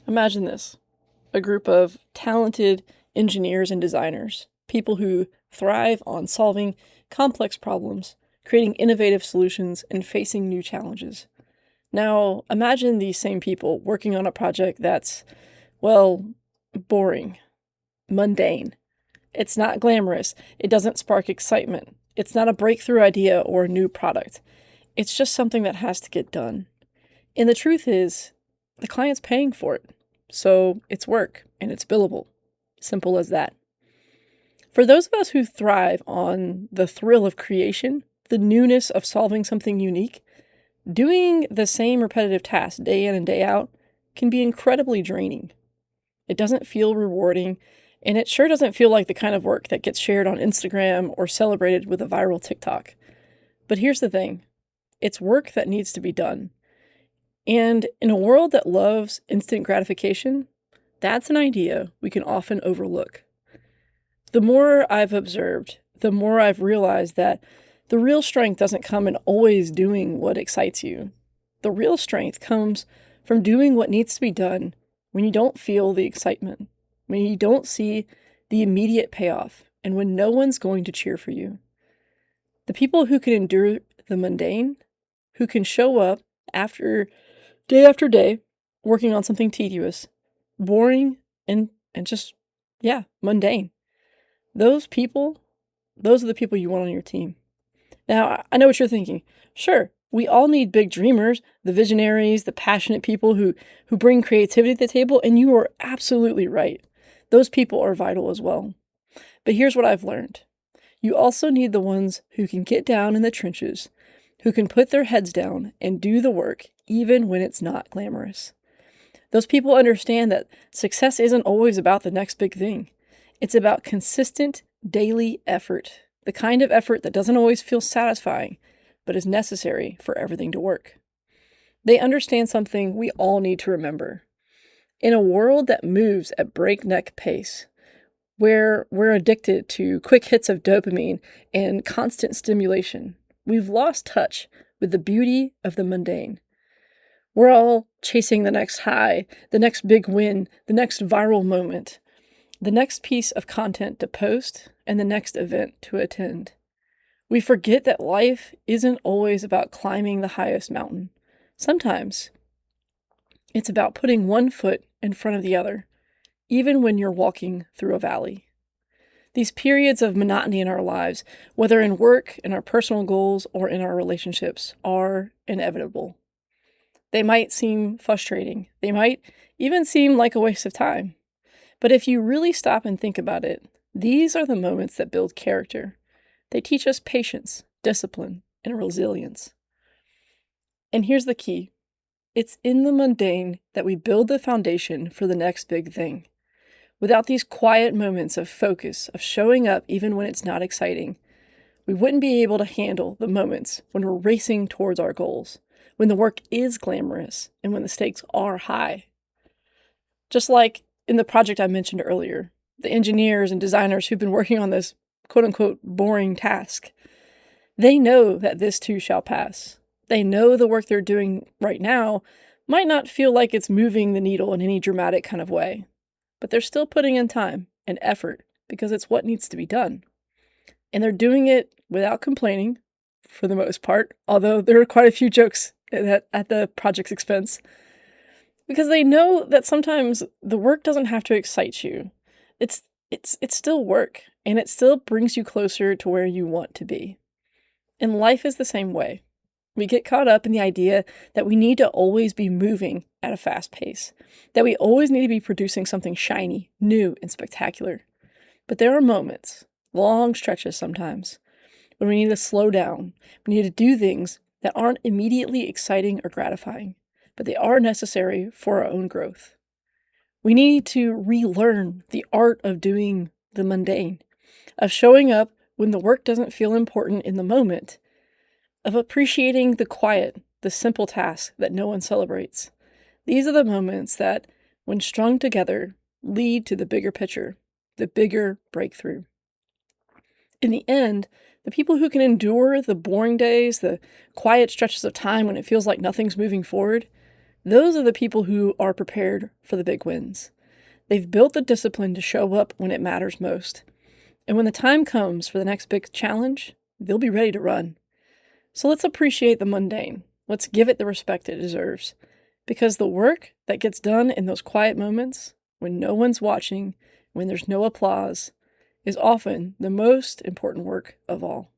Imagine this: a group of talented engineers and designers, people who thrive on solving complex problems, creating innovative solutions, and facing new challenges. Now, imagine these same people working on a project that's, well, boring, mundane. It's not glamorous. It doesn't spark excitement. It's not a breakthrough idea or a new product. It's just something that has to get done. And the truth is, the client's paying for it. So it's work and it's billable. Simple as that. For those of us who thrive on the thrill of creation, the newness of solving something unique, doing the same repetitive task day in and day out can be incredibly draining. It doesn't feel rewarding, and it sure doesn't feel like the kind of work that gets shared on Instagram or celebrated with a viral TikTok. But here's the thing: it's work that needs to be done. And in a world that loves instant gratification, that's an idea we can often overlook. The more I've observed, the more I've realized that the real strength doesn't come in always doing what excites you. The real strength comes from doing what needs to be done when you don't feel the excitement, when you don't see the immediate payoff, and when no one's going to cheer for you. The people who can endure the mundane, who can show up after day, working on something tedious, boring, and just, yeah, mundane. Those people, those are the people you want on your team. Now, I know what you're thinking. Sure, we all need big dreamers, the visionaries, the passionate people who bring creativity to the table, and you are absolutely right. Those people are vital as well. But here's what I've learned. You also need the ones who can get down in the trenches, who can put their heads down and do the work even when it's not glamorous. Those people understand that success isn't always about the next big thing. It's about consistent daily effort, the kind of effort that doesn't always feel satisfying, but is necessary for everything to work. They understand something we all need to remember. In a world that moves at breakneck pace, where we're addicted to quick hits of dopamine and constant stimulation, we've lost touch with the beauty of the mundane. We're all chasing the next high, the next big win, the next viral moment, the next piece of content to post, and the next event to attend. We forget that life isn't always about climbing the highest mountain. Sometimes it's about putting one foot in front of the other, even when you're walking through a valley. These periods of monotony in our lives, whether in work, in our personal goals, or in our relationships, are inevitable. They might seem frustrating. They might even seem like a waste of time. But if you really stop and think about it, these are the moments that build character. They teach us patience, discipline, and resilience. And here's the key. It's in the mundane that we build the foundation for the next big thing. Without these quiet moments of focus, of showing up even when it's not exciting, we wouldn't be able to handle the moments when we're racing towards our goals, when the work is glamorous, and when the stakes are high. Just like in the project I mentioned earlier, the engineers and designers who've been working on this quote-unquote boring task, they know that this too shall pass. They know the work they're doing right now might not feel like it's moving the needle in any dramatic kind of way, but they're still putting in time and effort because it's what needs to be done. And they're doing it without complaining, for the most part, although there are quite a few jokes at the project's expense, because they know that sometimes the work doesn't have to excite you. It's still work, and it still brings you closer to where you want to be. And life is the same way. We get caught up in the idea that we need to always be moving at a fast pace, that we always need to be producing something shiny, new, and spectacular. But there are moments, long stretches sometimes, when we need to slow down. We need to do things that aren't immediately exciting or gratifying, but they are necessary for our own growth. We need to relearn the art of doing the mundane, of showing up when the work doesn't feel important in the moment, of appreciating the quiet, the simple tasks that no one celebrates. These are the moments that, when strung together, lead to the bigger picture, the bigger breakthrough. In the end, the people who can endure the boring days, the quiet stretches of time when it feels like nothing's moving forward, Those are the people who are prepared for the big wins. They've built the discipline to show up when it matters most. And when the time comes for the next big challenge, they'll be ready to run. So let's appreciate the mundane. Let's give it the respect it deserves. Because the work that gets done in those quiet moments, when no one's watching, when there's no applause, is often the most important work of all.